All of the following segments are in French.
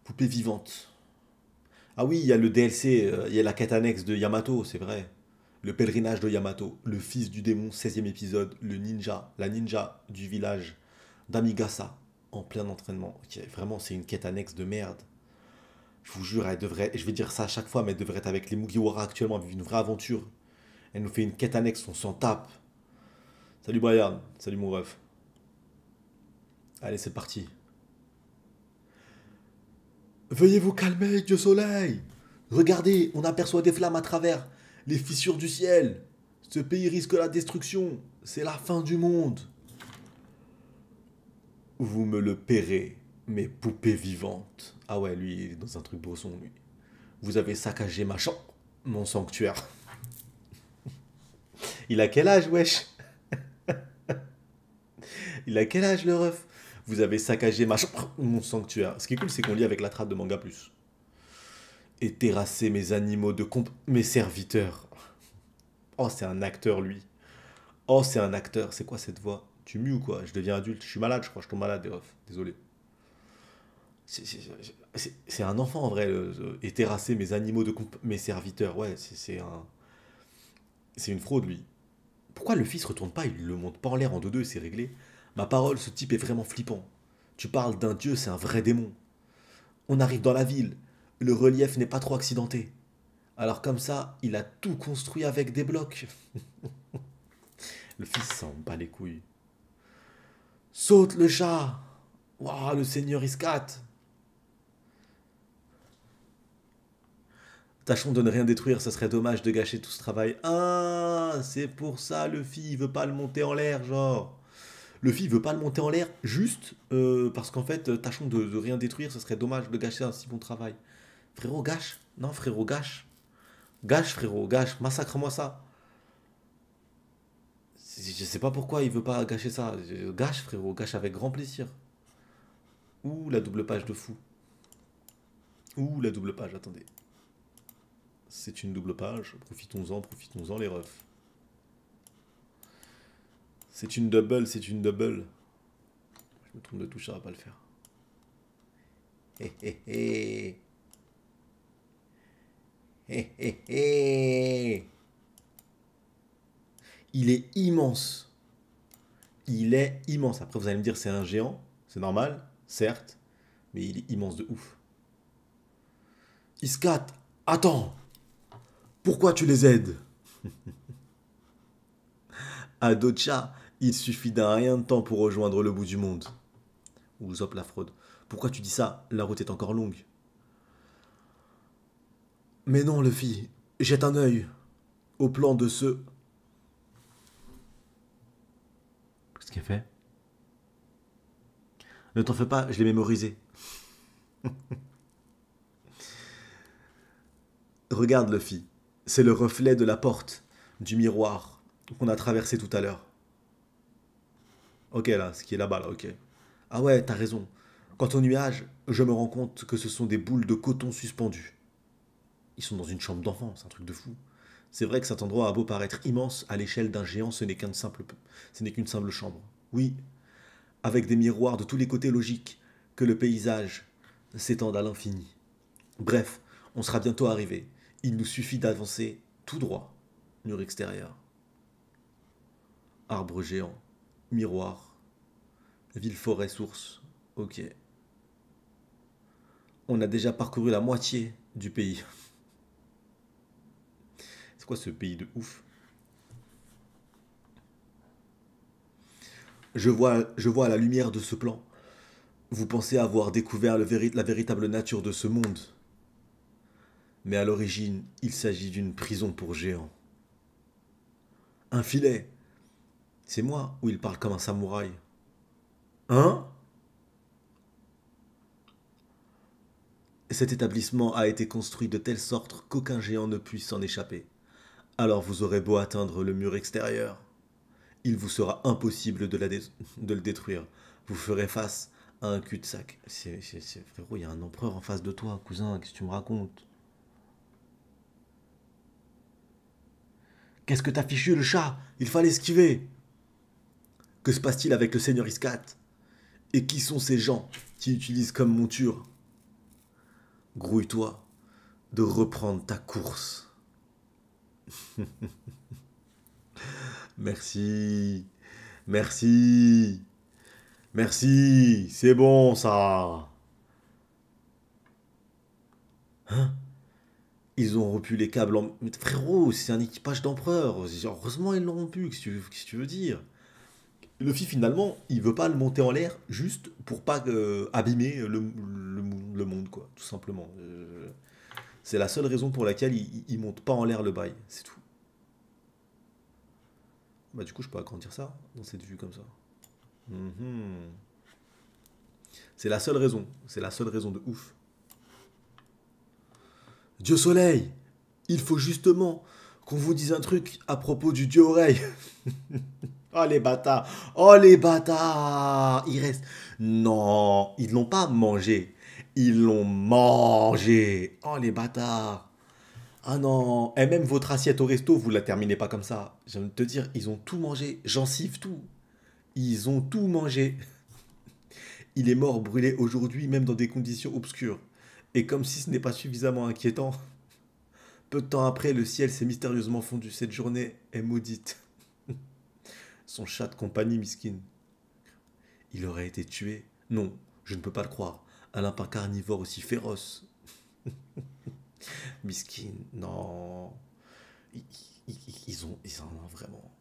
Poupée vivante. Ah oui, il y a le DLC, il y a la quête annexe de Yamato, c'est vrai. Le pèlerinage de Yamato, le fils du démon, 16e épisode, le ninja, la ninja du village d'Amigasa, en plein entraînement. Ok, vraiment, c'est une quête annexe de merde. Je vous jure, elle devrait, je vais dire ça à chaque fois, mais elle devrait être avec les Mugiwara actuellement, vivre une vraie aventure. Elle nous fait une quête annexe, on s'en tape. Salut Brian, salut mon ref. Allez, c'est parti. Veuillez vous calmer, Dieu Soleil. Regardez, on aperçoit des flammes à travers les fissures du ciel. Ce pays risque la destruction. C'est la fin du monde. Vous me le paierez, mes poupées vivantes. Ah ouais, lui, il est dans un truc bresson, lui. Vous avez saccagé ma chambre, mon sanctuaire. Il a quel âge, wesh? Il a quel âge, le ref? Vous avez saccagé ma chambre, mon sanctuaire. Ce qui est cool, c'est qu'on lit avec la trad de Manga Plus. Et terrassé mes animaux de mes serviteurs. Oh, c'est un acteur, lui. Oh, c'est un acteur. C'est quoi cette voix? Tu mues ou quoi? Je deviens adulte. Je suis malade, je crois. Je tombe malade, des refs. Désolé. C'est un enfant, en vrai. Et terrasser mes animaux de mes serviteurs. Ouais, c'est une fraude, lui. Pourquoi le fils retourne pas? Il le monte pas en l'air en 2-2, c'est réglé. Ma parole, ce type est vraiment flippant. Tu parles d'un dieu, c'est un vrai démon. On arrive dans la ville. Le relief n'est pas trop accidenté. Alors comme ça, il a tout construit avec des blocs. Le fils s'en bat les couilles. Saute le chat. Waouh, le seigneur Iscat. Tâchons de ne rien détruire, ça serait dommage de gâcher tout ce travail. Ah, c'est pour ça Luffy, il veut pas le monter en l'air, genre. Luffy, il veut pas le monter en l'air, juste parce qu'en fait, tâchons de rien détruire, ça serait dommage de gâcher un si bon travail. Frérot, gâche. Non, frérot, gâche. Gâche, frérot, gâche. Massacre-moi ça. Je sais pas pourquoi il veut pas gâcher ça. Gâche, frérot, gâche avec grand plaisir. Ouh, la double page de fou. Ouh, la double page, attendez. C'est une double page. Profitons-en, les refs. C'est une double, c'est une double. Je me trompe de touche, ça va pas le faire. Hé hé hé. Hé hé hé. Il est immense. Il est immense. Après, vous allez me dire, c'est un géant. C'est normal, certes. Mais il est immense de ouf. Iscat, attends. Pourquoi tu les aides? À Docha, il suffit d'un rien de temps pour rejoindre le bout du monde. Ou Zop la fraude. Pourquoi tu dis ça? La route est encore longue. Mais non, Luffy, jette un œil au plan de ce... Qu'est-ce qu'il a fait? Ne t'en fais pas, je l'ai mémorisé. Regarde, Luffy. C'est le reflet de la porte, du miroir, qu'on a traversé tout à l'heure. Ok, là, ce qui est là-bas, là, ok. Ah ouais, t'as raison. Quant au nuage, je me rends compte que ce sont des boules de coton suspendues. Ils sont dans une chambre d'enfant, c'est un truc de fou. C'est vrai que cet endroit a beau paraître immense, à l'échelle d'un géant, ce n'est qu'une simple chambre. Oui, avec des miroirs de tous les côtés logiques, que le paysage s'étende à l'infini. Bref, on sera bientôt arrivé. Il nous suffit d'avancer tout droit. Mur extérieur. Arbre géant. Miroir. Ville, forêt, source. Ok. On a déjà parcouru la moitié du pays. C'est quoi ce pays de ouf? Je vois à la lumière de ce plan. Vous pensez avoir découvert la véritable nature de ce monde. Mais à l'origine, il s'agit d'une prison pour géants. Un filet. C'est moi ou il parle comme un samouraï? Hein? Cet établissement a été construit de telle sorte qu'aucun géant ne puisse s'en échapper. Alors vous aurez beau atteindre le mur extérieur, il vous sera impossible de le détruire. Vous ferez face à un cul-de-sac. Frérot, il y a un empereur en face de toi, cousin, qu'est-ce que tu me racontes? Qu'est-ce que t'as fichu le chat? Il fallait esquiver. Que se passe-t-il avec le seigneur Iscat? Et qui sont ces gens qui utilisent comme monture Grouille-toi de reprendre ta course. Merci. Merci. Merci. C'est bon, ça. Hein? Ils ont rompu les câbles en... Mais frérot, c'est un équipage d'empereur. Heureusement, ils l'ont rompu. Qu'est-ce que tu veux dire? Luffy, finalement, il veut pas le monter en l'air juste pour pas abîmer le monde, quoi. Tout simplement. C'est la seule raison pour laquelle il monte pas en l'air le bail. C'est tout. Bah, du coup, je peux agrandir ça dans cette vue comme ça. Mhm. C'est la seule raison. C'est la seule raison de ouf. Dieu Soleil, il faut justement qu'on vous dise un truc à propos du Dieu Oreille. Oh les bâtards. Oh les bâtards. Il reste... Non, ils l'ont pas mangé. Ils l'ont mangé. Oh les bâtards. Ah non. Et même votre assiette au resto, vous la terminez pas comme ça. Je viens de te dire, ils ont tout mangé. Gencive tout. Ils ont tout mangé. Il est mort brûlé aujourd'hui, même dans des conditions obscures. Et comme si ce n'est pas suffisamment inquiétant, peu de temps après, le ciel s'est mystérieusement fondu. Cette journée est maudite. Son chat de compagnie, miskin. Il aurait été tué? Non, je ne peux pas le croire. Un lapin carnivore aussi féroce. Miskin, non. Ils, ils en ont vraiment.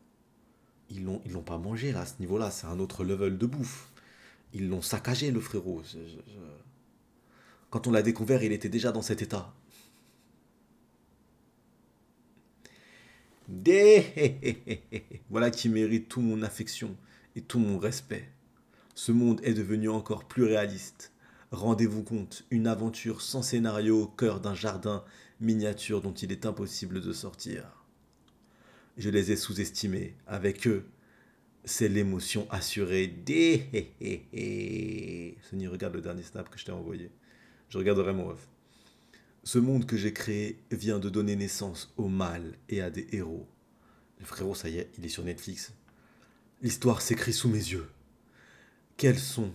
Ils l'ont pas mangé là, à ce niveau-là. C'est un autre level de bouffe. Ils l'ont saccagé, le frérot. Quand on l'a découvert, il était déjà dans cet état. Voilà qui mérite tout mon affection et tout mon respect. Ce monde est devenu encore plus réaliste. Rendez-vous compte, une aventure sans scénario au cœur d'un jardin miniature dont il est impossible de sortir. Je les ai sous-estimés. Avec eux, c'est l'émotion assurée. Sony, regarde le dernier snap que je t'ai envoyé. Je regarderai mon ref. Ce monde que j'ai créé vient de donner naissance au mal et à des héros. Le frérot, ça y est, il est sur Netflix. L'histoire s'écrit sous mes yeux. Quelles sont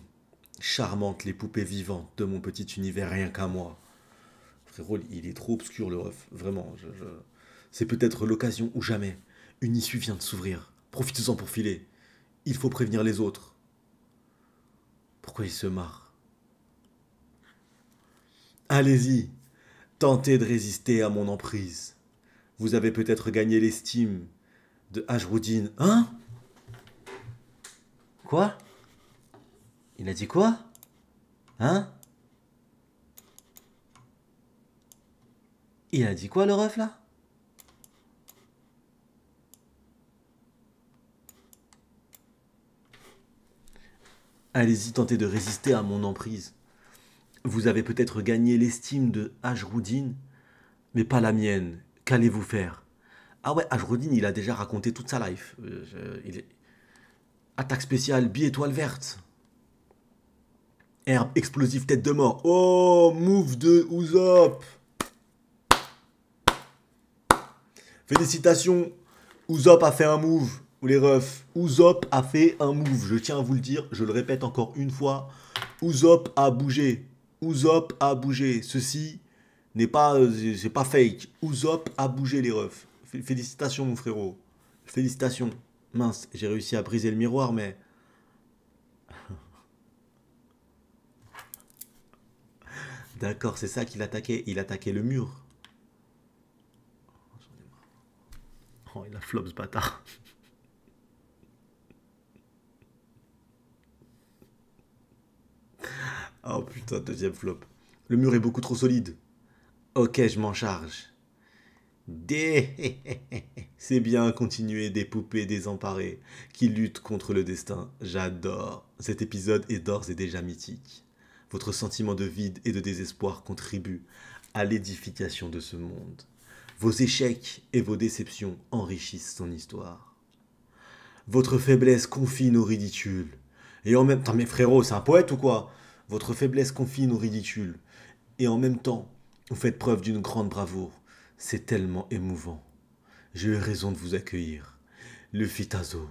charmantes les poupées vivantes de mon petit univers rien qu'à moi. Frérot, il est trop obscur le ref. Vraiment, c'est peut-être l'occasion ou jamais. Une issue vient de s'ouvrir. Profitez-en pour filer. Il faut prévenir les autres. Pourquoi il se marre? Allez-y, tentez de résister à mon emprise. Vous avez peut-être gagné l'estime de Ajroudine. Hein? Quoi? Il a dit quoi? Hein? Il a dit quoi le ref là? Allez-y, tentez de résister à mon emprise. Vous avez peut-être gagné l'estime de Ajroudine, mais pas la mienne. Qu'allez-vous faire? Ah ouais, Ajroudine, il a déjà raconté toute sa life. Attaque spéciale, bi-étoile verte. Herbe explosive, tête de mort. Oh, move de Usopp. Félicitations, Usopp a fait un move. Ou les refs, Usopp a fait un move. Je tiens à vous le dire, je le répète encore une fois. Usopp a bougé. Usopp a bougé. Ceci n'est pas, c'est pas fake. Usopp a bougé les refs. Félicitations mon frérot. Félicitations. Mince, j'ai réussi à briser le miroir, mais... D'accord, c'est ça qu'il attaquait. Il attaquait le mur. Oh, il a flop ce bâtard. Oh putain, deuxième flop. Le mur est beaucoup trop solide. Ok, je m'en charge. Des... C'est bien continuer des poupées désemparées qui luttent contre le destin. J'adore. Cet épisode est d'ores et déjà mythique. Votre sentiment de vide et de désespoir contribue à l'édification de ce monde. Vos échecs et vos déceptions enrichissent son histoire. Votre faiblesse confine au ridicule. Et en même temps, mais frérot, c'est un poète ou quoi? Votre faiblesse confine au ridicule. Et en même temps, vous faites preuve d'une grande bravoure. C'est tellement émouvant. J'ai eu raison de vous accueillir. Luffy Tazo,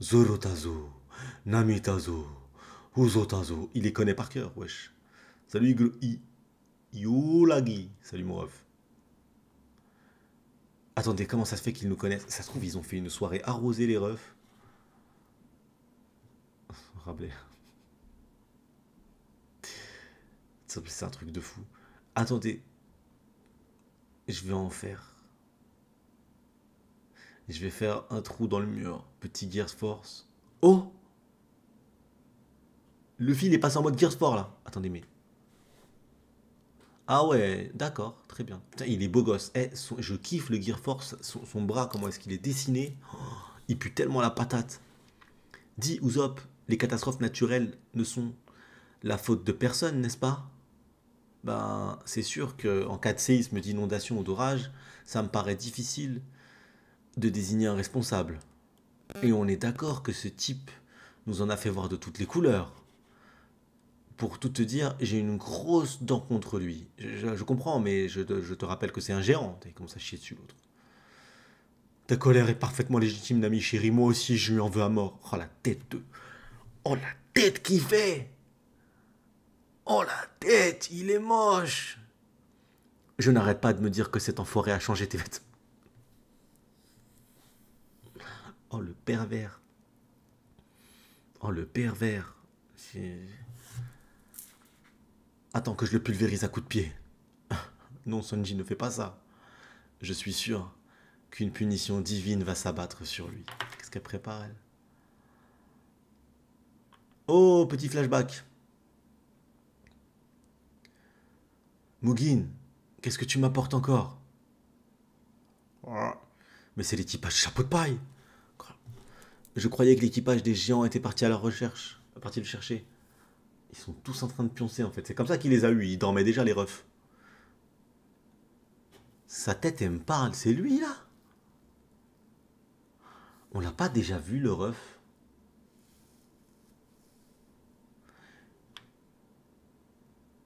Zoro Tazo, Nami Tazo, Uzo Tazo. Il les connaît par cœur, wesh. Salut, Yo la Guy. Salut mon ref. Attendez, comment ça se fait qu'ils nous connaissent? Ça se trouve, ils ont fait une soirée arrosée, les refs. Rabelais. C'est un truc de fou. Attendez, je vais en faire. Je vais faire un trou dans le mur. Petit Gears Force. Oh! Le fil est passé en mode Gears Force là. Attendez, mais. Ah ouais, d'accord, très bien. Putain, il est beau gosse. Eh, je kiffe le Gear Force. Son bras, comment est-ce qu'il est dessiné? Oh, il pue tellement la patate. Dis, Usopp, les catastrophes naturelles ne sont la faute de personne, n'est-ce pas? Ben, c'est sûr qu'en cas de séisme, d'inondation ou d'orage, ça me paraît difficile de désigner un responsable. Et on est d'accord que ce type nous en a fait voir de toutes les couleurs. Pour tout te dire, j'ai une grosse dent contre lui. Je comprends, mais je te rappelle que c'est un géant. T'as commencé à chier dessus l'autre. Ta colère est parfaitement légitime, Nami chérie. Moi aussi, je lui en veux à mort. Oh la tête de... Oh la tête qu'il fait. Oh la tête, il est moche. Je n'arrête pas de me dire que cet enfoiré a changé tes vêtements. Oh le pervers. Oh le pervers. Attends que je le pulvérise à coups de pied. Non, Sonji ne fait pas ça. Je suis sûr qu'une punition divine va s'abattre sur lui. Qu'est-ce qu'elle prépare, elle? Oh, petit flashback. Mugen, qu'est-ce que tu m'apportes encore? Mais c'est l'équipage chapeau de paille. Je croyais que l'équipage des géants était parti à leur recherche. Parti le chercher. Ils sont tous en train de pioncer en fait. C'est comme ça qu'il les a eus. Ils dormaient déjà les refs. Sa tête elle me parle. C'est lui là. On l'a pas déjà vu le ref?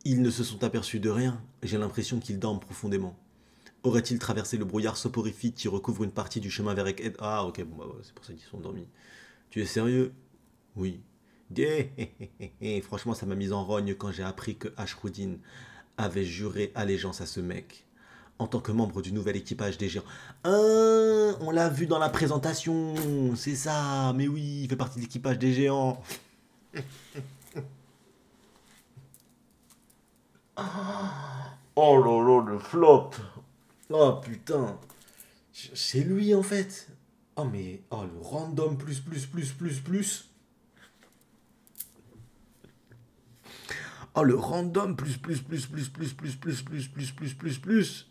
Ils ne se sont aperçus de rien. J'ai l'impression qu'ils dorment profondément. Aurait-il traversé le brouillard soporifique qui recouvre une partie du chemin vers Eked? Ah ok, bon, bah, c'est pour ça qu'ils sont endormis. Tu es sérieux? Oui. Franchement, ça m'a mis en rogne quand j'ai appris que Ashruddin avait juré allégeance à ce mec. En tant que membre du nouvel équipage des géants. On l'a vu dans la présentation. C'est ça. Mais oui, il fait partie de l'équipage des géants. Oh là là, le flop. Oh putain. C'est lui en fait. Oh mais... Oh le random plus plus plus plus plus. Oh le random plus plus plus plus plus plus plus plus plus plus plus plus.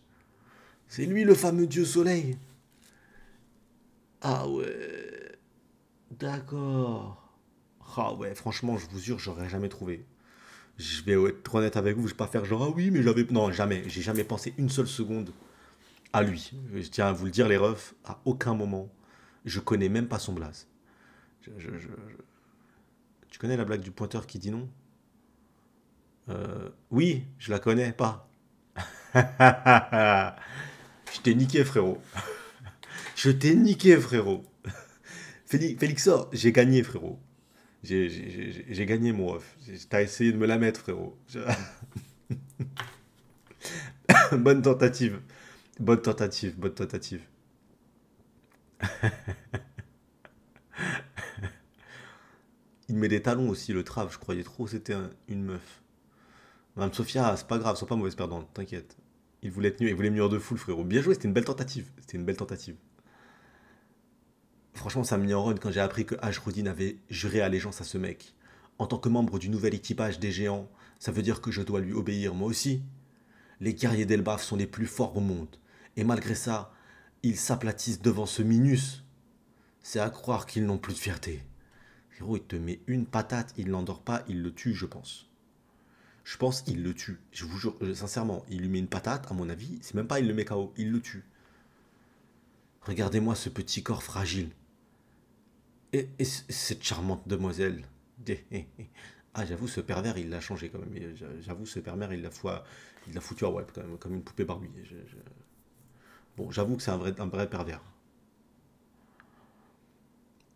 C'est lui le fameux dieu soleil. Ah ouais. D'accord. Ah ouais, franchement, je vous jure, j'aurais jamais trouvé. Je vais être honnête avec vous, je vais pas faire genre ah oui, mais j'avais. Non, jamais. J'ai jamais pensé une seule seconde à lui. Je tiens à vous le dire, les refs, à aucun moment. Je connais même pas son blaze. Tu connais la blague du pointeur qui dit non? Oui, je la connais pas. Je t'ai niqué, frérot. Je t'ai niqué, frérot. Félixor, j'ai gagné, frérot. J'ai gagné, mon ref. T'as essayé de me la mettre, frérot. Bonne tentative. Bonne tentative, bonne tentative. Il met des talons aussi, le trave. Je croyais trop que c'était une meuf. Madame Sophia, c'est pas grave, sois pas mauvaise perdante, t'inquiète. Il voulait me nuire de fou, le frérot. Bien joué, c'était une belle tentative. C'était une belle tentative. Franchement, ça m'a mis en run quand j'ai appris que Ashruddin avait juré allégeance à ce mec. En tant que membre du nouvel équipage des géants, ça veut dire que je dois lui obéir moi aussi. Les guerriers d'Elbaf sont les plus forts au monde. Et malgré ça, ils s'aplatissent devant ce Minus. C'est à croire qu'ils n'ont plus de fierté. Frérot, il te met une patate, il l'endort pas, il le tue, je pense. Je pense qu'il le tue. Je vous jure, sincèrement, il lui met une patate, à mon avis, c'est même pas il le met KO, il le tue. Regardez-moi ce petit corps fragile. Et cette charmante demoiselle. Ah, j'avoue, ce pervers, il l'a changé quand même. J'avoue, ce pervers, il l'a foutu à web quand même, comme une poupée Barbie. Bon, j'avoue que c'est un vrai pervers.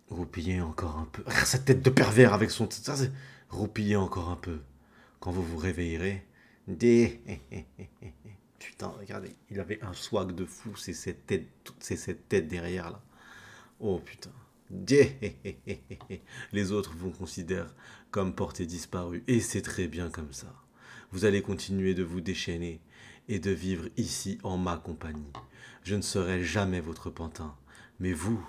Roupillez encore un peu. Regarde cette tête de pervers avec son... Roupillez encore un peu. Quand vous vous réveillerez, Des... Putain, regardez, il avait un swag de fou, c'est cette tête derrière là. Oh putain. Des... Les autres vous considèrent comme porté disparu, et c'est très bien comme ça. Vous allez continuer de vous déchaîner et de vivre ici en ma compagnie. Je ne serai jamais votre pantin, mais vous...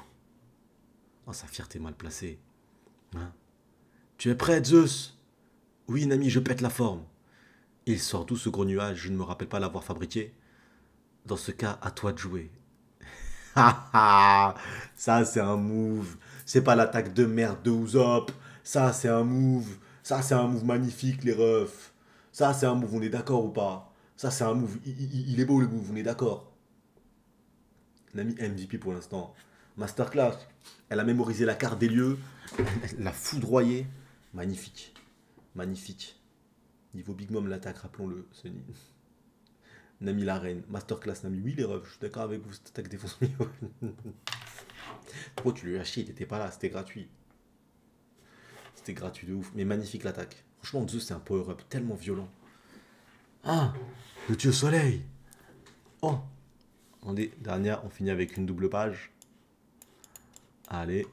Oh, sa fierté mal placée. Hein? Tu es prêt, Zeus? Oui, Nami, je pète la forme. Il sort d'où ce gros nuage? Je ne me rappelle pas l'avoir fabriqué. Dans ce cas, à toi de jouer. Ça, c'est un move. C'est pas l'attaque de merde de Usopp. Ça, c'est un move. Ça, c'est un move magnifique, les refs. Ça, c'est un move, on est d'accord ou pas? Ça, c'est un move. Il est beau, le move, on est d'accord. Nami MVP pour l'instant. Masterclass. Elle a mémorisé la carte des lieux. Elle l'a foudroyé. Magnifique. Magnifique. Niveau Big Mom, l'attaque, rappelons-le. Nami la reine. Masterclass Nami. Oui, les refs, je suis d'accord avec vous. Cette attaque défonce mieux. Pourquoi tu lui as chié? Il était pas là, c'était gratuit. C'était gratuit de ouf. Mais magnifique l'attaque. Franchement, Zeus, c'est un power-up tellement violent. Ah, le dieu soleil. Oh. Attendez, dernière, on finit avec une double page. Allez.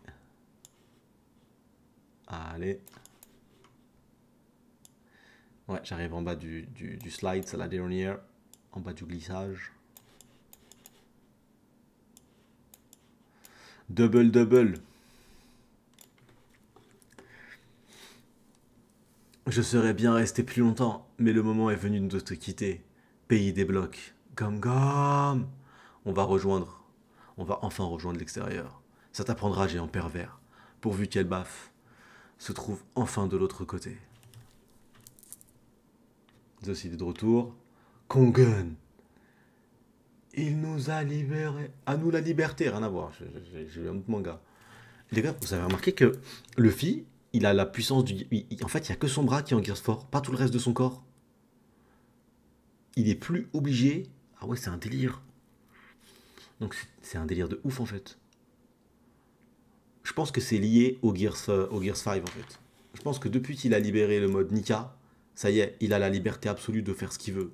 Allez. Ouais, j'arrive en bas du slide, c'est la dernière. En bas du glissage. Double, double. Je serais bien resté plus longtemps, mais le moment est venu de te quitter. Pays des blocs. Gom gom. On va rejoindre. On va enfin rejoindre l'extérieur. Ça t'apprendra, géant pervers. Pourvu qu'elle baffe se trouve enfin de l'autre côté. Zeus il est de retour. Kongen. Il nous a libérés. À nous la liberté, rien à voir. J'ai lu un autre manga. Les gars, vous avez remarqué que Luffy, il a la puissance du. En fait, il n'y a que son bras qui est en Gears 4, pas tout le reste de son corps. Il est plus obligé. Ah ouais, c'est un délire. Donc c'est un délire de ouf en fait. Je pense que c'est lié au Gears 5 en fait. Je pense que depuis qu'il a libéré le mode Nika, ça y est, il a la liberté absolue de faire ce qu'il veut.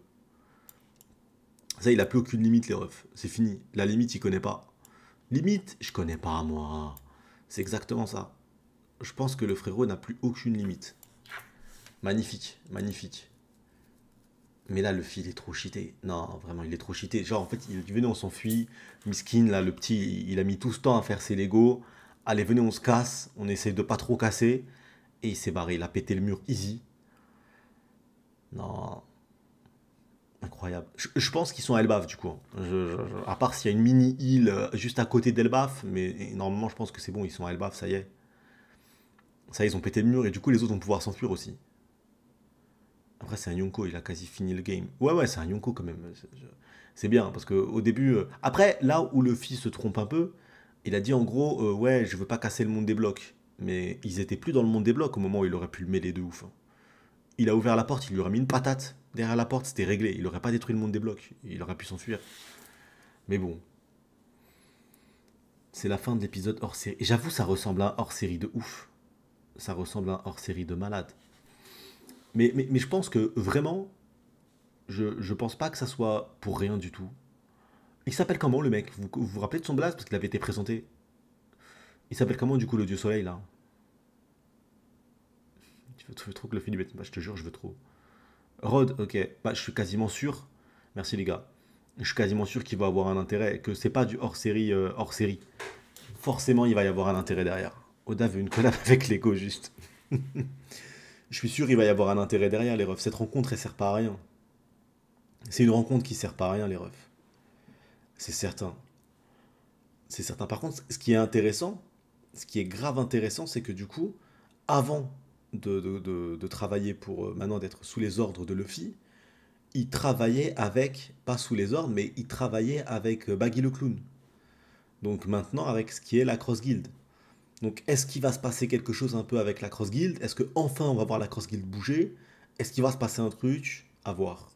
Ça, il a plus aucune limite, les refs. C'est fini. La limite, il connaît pas. Limite, je connais pas, moi. C'est exactement ça. Je pense que le frérot n'a plus aucune limite. Magnifique, magnifique. Mais là, le fil est trop cheaté. Non, vraiment, il est trop cheaté. Genre, en fait, il dit, venez, on s'enfuit. Miskin, là, le petit, il a mis tout ce temps à faire ses Lego. Allez, venez, on se casse. On essaye de pas trop casser. Et il s'est barré. Il a pété le mur easy. Non. Incroyable. Je pense qu'ils sont à Elbaf, du coup. À part s'il y a une mini-île juste à côté d'Elbaf. Mais normalement, je pense que c'est bon. Ils sont à Elbaf, ça y est. Ça, ils ont pété le mur. Et du coup, les autres vont pouvoir s'enfuir aussi. Après, c'est un Yonko, il a quasi fini le game. Ouais, ouais, c'est un Yonko quand même. C'est bien, parce qu'au début. Après, là où le fils se trompe un peu, il a dit en gros, ouais, je veux pas casser le monde des blocs. Mais ils étaient plus dans le monde des blocs au moment où il aurait pu le mêler de ouf. Hein. Il a ouvert la porte, il lui aurait mis une patate. Derrière la porte, c'était réglé. Il aurait pas détruit le monde des blocs. Il aurait pu s'enfuir. Mais bon. C'est la fin de l'épisode hors série. Et j'avoue, ça ressemble à un hors série de ouf. Ça ressemble à un hors série de malade. Mais je pense que vraiment, je pense pas que ça soit pour rien du tout. Il s'appelle comment le mec? Vous rappelez de son blaze parce qu'il avait été présenté? Il s'appelle comment du coup le dieu soleil là? Tu veux trop que le film bah, je te jure, je veux trop. Rod, ok. Bah, je suis quasiment sûr. Merci les gars. Je suis quasiment sûr qu'il va avoir un intérêt. Que c'est pas du hors série hors série. Forcément, il va y avoir un intérêt derrière. Oda veut une collab avec Lego juste. Je suis sûr qu'il va y avoir un intérêt derrière les refs. Cette rencontre elle sert pas à rien. C'est une rencontre qui sert pas à rien les refs. C'est certain. C'est certain. Par contre, ce qui est intéressant, ce qui est grave intéressant, c'est que du coup, avant de travailler pour maintenant d'être sous les ordres de Luffy, il travaillait avec, pas sous les ordres, mais il travaillait avec Baggy le Clown. Donc maintenant avec ce qui est la Cross Guild. Donc est-ce qu'il va se passer quelque chose un peu avec la Cross Guild? Est-ce que enfin on va voir la Cross Guild bouger? Est-ce qu'il va se passer un truc? À voir.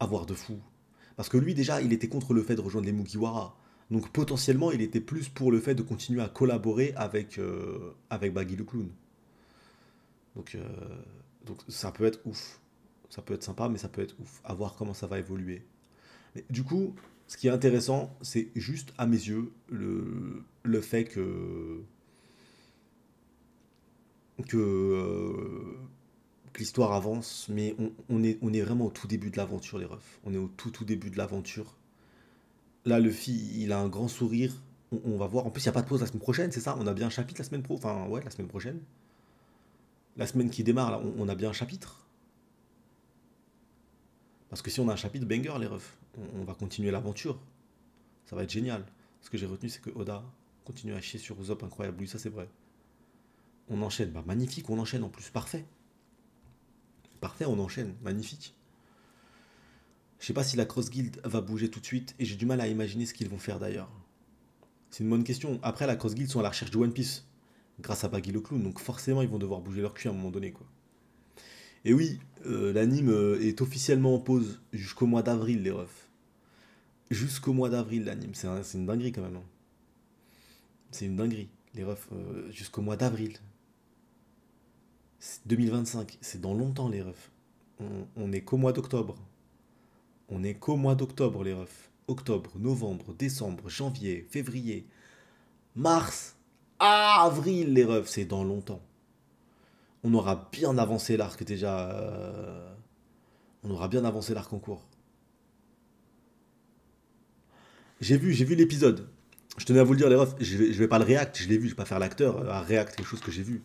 À voir de fou. Parce que lui déjà, il était contre le fait de rejoindre les Mugiwara. Donc potentiellement, il était plus pour le fait de continuer à collaborer avec Baggy le Clown. Donc, euh, donc ça peut être ouf. Ça peut être sympa, mais ça peut être ouf. À voir comment ça va évoluer. Mais du coup, ce qui est intéressant, c'est juste à mes yeux le fait que l'histoire avance, mais on est vraiment au tout début de l'aventure, les refs. On est au tout début de l'aventure. Là, Luffy, il a un grand sourire. On va voir. En plus, il n'y a pas de pause la semaine prochaine, c'est ça? On a bien un chapitre la semaine pro. Enfin, ouais, la semaine prochaine. La semaine qui démarre, là, on a bien un chapitre. Parce que si on a un chapitre, banger, les refs. On va continuer l'aventure. Ça va être génial. Ce que j'ai retenu, c'est que Oda continue à chier sur Usopp, incroyable. Oui, ça, c'est vrai. On enchaîne. Bah, magnifique, on enchaîne en plus. Parfait. Parfait, on enchaîne. Magnifique. Je sais pas si la Cross Guild va bouger tout de suite. Et j'ai du mal à imaginer ce qu'ils vont faire d'ailleurs. C'est une bonne question. Après, la Cross Guild sont à la recherche de One Piece. Grâce à Baggy le Clown. Donc forcément, ils vont devoir bouger leur cul à un moment donné, quoi. Et oui, l'anime est officiellement en pause jusqu'au mois d'avril, les refs. Jusqu'au mois d'avril, l'anime. C'est une dinguerie quand même, hein. C'est une dinguerie. Les refs, jusqu'au mois d'avril. 2025. C'est dans longtemps, les refs. On est qu'au mois d'octobre. On est qu'au mois d'octobre, les refs. Octobre, novembre, décembre, janvier, février, mars, avril, les refs. C'est dans longtemps. On aura bien avancé l'arc déjà. On aura bien avancé l'arc en cours. J'ai vu l'épisode. Je tenais à vous le dire, les refs. Je vais pas le react, je l'ai vu. Je vais pas faire l'acteur à react quelque chose que j'ai vu.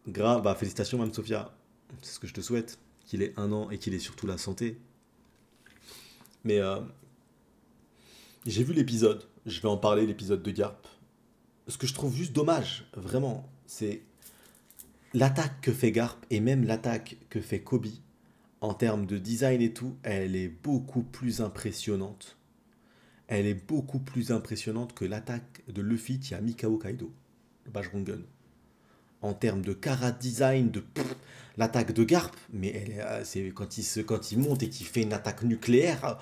Grave, bah félicitations, Mme Sophia. C'est ce que je te souhaite. Qu'il ait 1 an et qu'il ait surtout la santé. Mais j'ai vu l'épisode. Je vais en parler, l'épisode de Garp. Ce que je trouve juste dommage, vraiment, c'est l'attaque que fait Garp et même l'attaque que fait Kobe. En termes de design et tout, elle est beaucoup plus impressionnante. Elle est beaucoup plus impressionnante que l'attaque de Luffy qui a mis KO Kaido, le Bajrangun. En termes de Kara design, l'attaque de Garp, mais c'est quand il monte et qu'il fait une attaque nucléaire,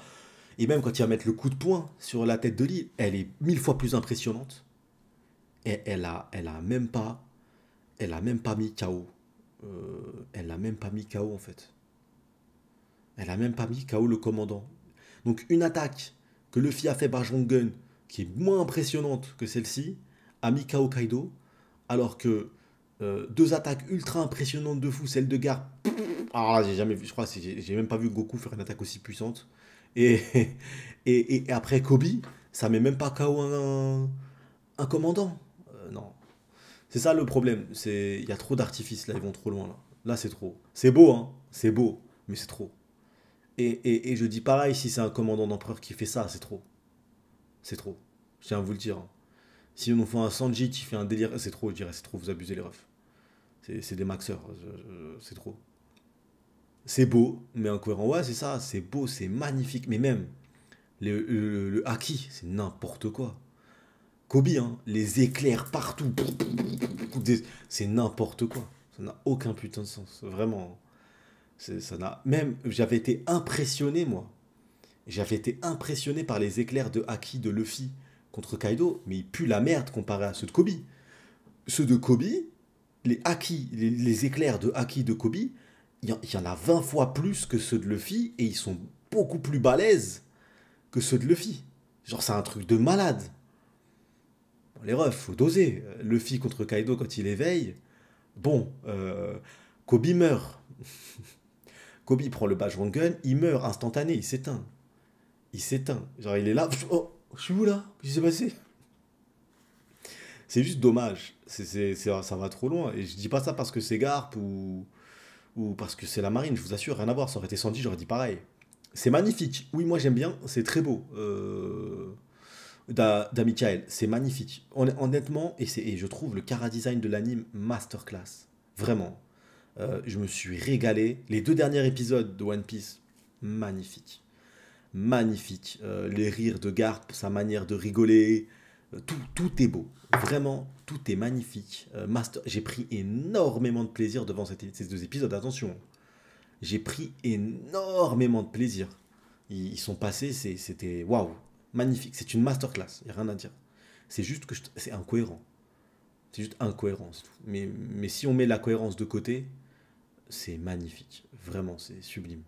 et même quand il va mettre le coup de poing sur la tête de l'île, elle est 1000 fois plus impressionnante. Et elle a même pas mis KO. Elle a même pas mis KO en fait. Elle a même pas mis KO le commandant. Donc une attaque que Luffy a fait Bajrangun, qui est moins impressionnante que celle-ci, a mis KO Kaido, alors que deux attaques ultra impressionnantes de fou, celle de Garp. Ah, j'ai jamais vu, je crois, j'ai même pas vu Goku faire une attaque aussi puissante. Et, et après Kobe, ça met même pas KO un commandant. Non. C'est ça le problème. Il y a trop d'artifices là, ils vont trop loin là. Là, c'est trop. C'est beau, hein. C'est beau, mais c'est trop. Et je dis pareil, si c'est un commandant d'empereur qui fait ça, c'est trop. C'est trop. Je tiens à vous le dire, hein. Si on fait un Sanji qui fait un délire, c'est trop, je dirais, c'est trop, vous abusez les refs. C'est des maxeurs, c'est trop. C'est beau, mais incohérent. Ouais, c'est ça, c'est beau, c'est magnifique. Mais même, le haki, c'est n'importe quoi. Kobe, hein, les éclairs partout. C'est n'importe quoi. Ça n'a aucun putain de sens. Vraiment. Ça n'a. Même, j'avais été impressionné, moi. J'avais été impressionné par les éclairs de haki de Luffy contre Kaido, mais ils puent la merde comparé à ceux de Kobe. Ceux de Kobe, les haki, les éclairs de haki de Kobe, il y en a 20 fois plus que ceux de Luffy, et ils sont beaucoup plus balèzes que ceux de Luffy. Genre, c'est un truc de malade. Bon, les refs, faut doser. Luffy contre Kaido quand il éveille. Bon, Kobe meurt. Kobe prend le Bajrangun, il meurt instantané, il s'éteint. Il s'éteint. Genre, il est là. Oh, je suis où là? Qu'est-ce qui s'est passé? C'est juste dommage. Ça va trop loin. Et je dis pas ça parce que c'est Garp ou parce que c'est la marine, je vous assure, rien à voir. Ça aurait été Sandy, j'aurais dit pareil. C'est magnifique. Oui, moi j'aime bien. C'est très beau. Michael, c'est magnifique. Honnêtement, et je trouve le chara-design de l'anime masterclass. Vraiment. Je me suis régalé. Les 2 derniers épisodes de One Piece, magnifique. Magnifique. Les rires de Garp, sa manière de rigoler, tout est beau. Vraiment, tout est magnifique. J'ai pris énormément de plaisir devant ces 2 épisodes. Attention, j'ai pris énormément de plaisir. Ils sont passés, c'était waouh, magnifique. C'est une masterclass, il n'y a rien à dire. C'est juste que c'est incohérent. C'est juste incohérent, c'est tout. Mais si on met la cohérence de côté, C'est magnifique. Vraiment, c'est sublime.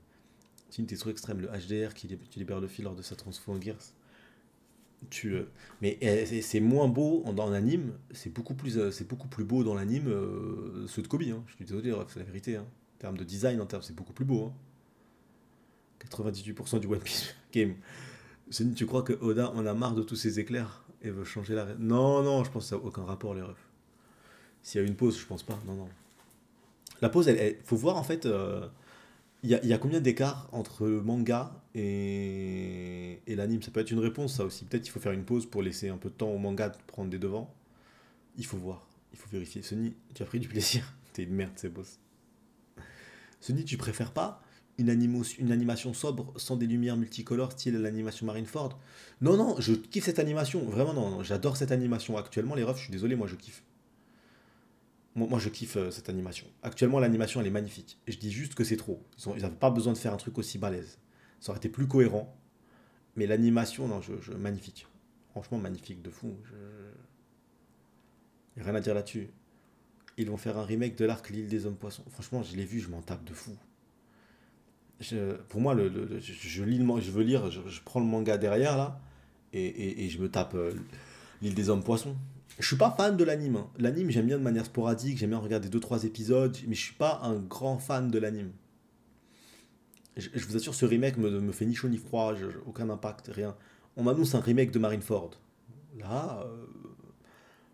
C'est une des trucs extrêmes. Le HDR qui libère le fil lors de sa transfo en Gears. Tu, mais c'est moins beau dans l'anime. C'est beaucoup plus beau dans l'anime ceux de Kobe. Hein. Je suis désolé, c'est la vérité. Hein. En termes de design, c'est beaucoup plus beau. Hein. 98% du One Piece game. Sony, tu crois que Oda en a marre de tous ces éclairs et veut changer la... Non, non, je pense que ça n'a aucun rapport, les refs. S'il y a une pause, je pense pas. Non, non. La pause, faut voir en fait, il y a combien d'écart entre le manga et l'anime. Ça peut être une réponse, ça aussi. Peut-être qu'il faut faire une pause pour laisser un peu de temps au manga de prendre des devants. Il faut voir, il faut vérifier. Sony, tu as pris du plaisir. T'es une merde, c'est boss. Sony, tu préfères pas une animation sobre sans des lumières multicolores style l'animation Marineford? Non, non, je kiffe cette animation. Vraiment, non, non, j'adore cette animation. Actuellement, les refs, je suis désolé, moi je kiffe. Moi, je kiffe cette animation. Actuellement, l'animation, elle est magnifique. Et je dis juste que c'est trop. Ils n'avaient pas besoin de faire un truc aussi balèze. Ça aurait été plus cohérent. Mais l'animation, non, magnifique. Franchement, magnifique de fou. Y a rien à dire là-dessus. Ils vont faire un remake de l'arc L'île des hommes poissons. Franchement, je l'ai vu, je m'en tape de fou. Pour moi, je lis je veux lire, je prends le manga derrière là, et je me tape l'île des hommes poissons. Je suis pas fan de l'anime. Hein. L'anime, j'aime bien de manière sporadique, j'aime bien regarder deux trois épisodes, mais je suis pas un grand fan de l'anime. Je vous assure, ce remake me fait ni chaud ni froid, aucun impact, rien. On m'annonce un remake de Marineford. Là,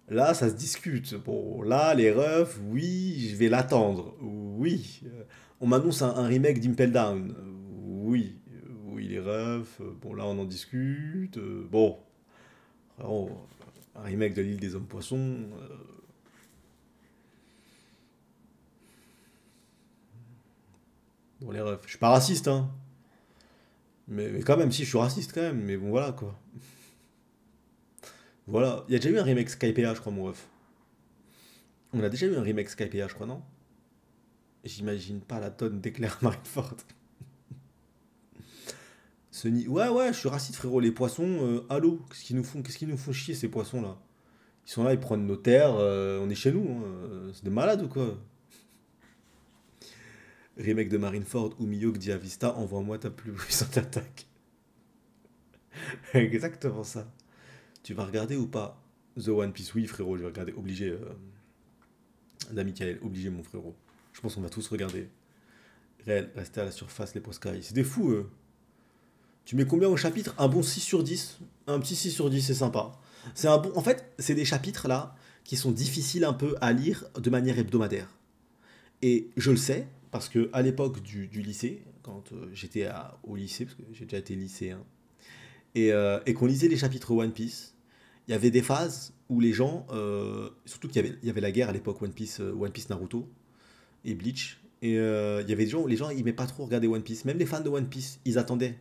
là, ça se discute. Bon, là, les refs, oui, je vais l'attendre. Oui. On m'annonce un remake d'Impel Down. Oui. Oui, les refs. Bon, là, on en discute. Bon. Vraiment, un remake de l'île des hommes poissons. Bon, les refs. Je suis pas raciste, hein. Mais quand même, si, je suis raciste quand même. Mais bon, voilà, quoi. Voilà. Il y a déjà eu un remake Skypea, je crois, mon ref. On a déjà eu un remake Skypea, je crois, non? J'imagine pas la tonne d'éclairs Marineford. Sony, ouais, ouais, je suis raciste, frérot. Les poissons, allô, qu'est-ce qu'ils nous font chier, ces poissons-là? Ils sont là, ils prennent nos terres, on est chez nous, hein, c'est des malades ou quoi? Remake de Marineford ou Miyok dit à Vista, envoie-moi ta plus puissante attaque. Exactement ça. Tu vas regarder ou pas The One Piece? Oui, frérot, je vais regarder, obligé, Michael, obligé, mon frérot. Je pense qu'on va tous regarder. Réel, rester à la surface, les Poskai. C'est des fous, eux. Tu mets combien au chapitre? Un bon 6 sur 10. Un petit 6 sur 10, c'est sympa. C'est un bon... En fait, c'est des chapitres là qui sont difficiles un peu à lire de manière hebdomadaire. Et je le sais, parce que à l'époque du lycée, quand j'étais au lycée, parce que j'ai déjà été lycéen, et qu'on lisait les chapitres One Piece, il y avait des phases où les gens, surtout il y avait la guerre à l'époque One Piece Naruto et Bleach, et il y avait des gens où les gens ils n'aimaient pas trop regarder One Piece, même les fans de One Piece, ils attendaient.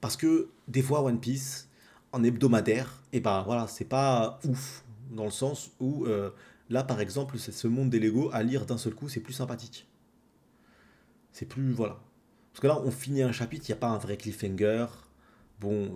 Parce que des fois, One Piece, en hebdomadaire, et ben voilà, c'est pas ouf. Dans le sens où, là, par exemple, c'est ce monde des Lego, à lire d'un seul coup, c'est plus sympathique. C'est plus. Voilà. Parce que là, on finit un chapitre, il n'y a pas un vrai cliffhanger. Bon,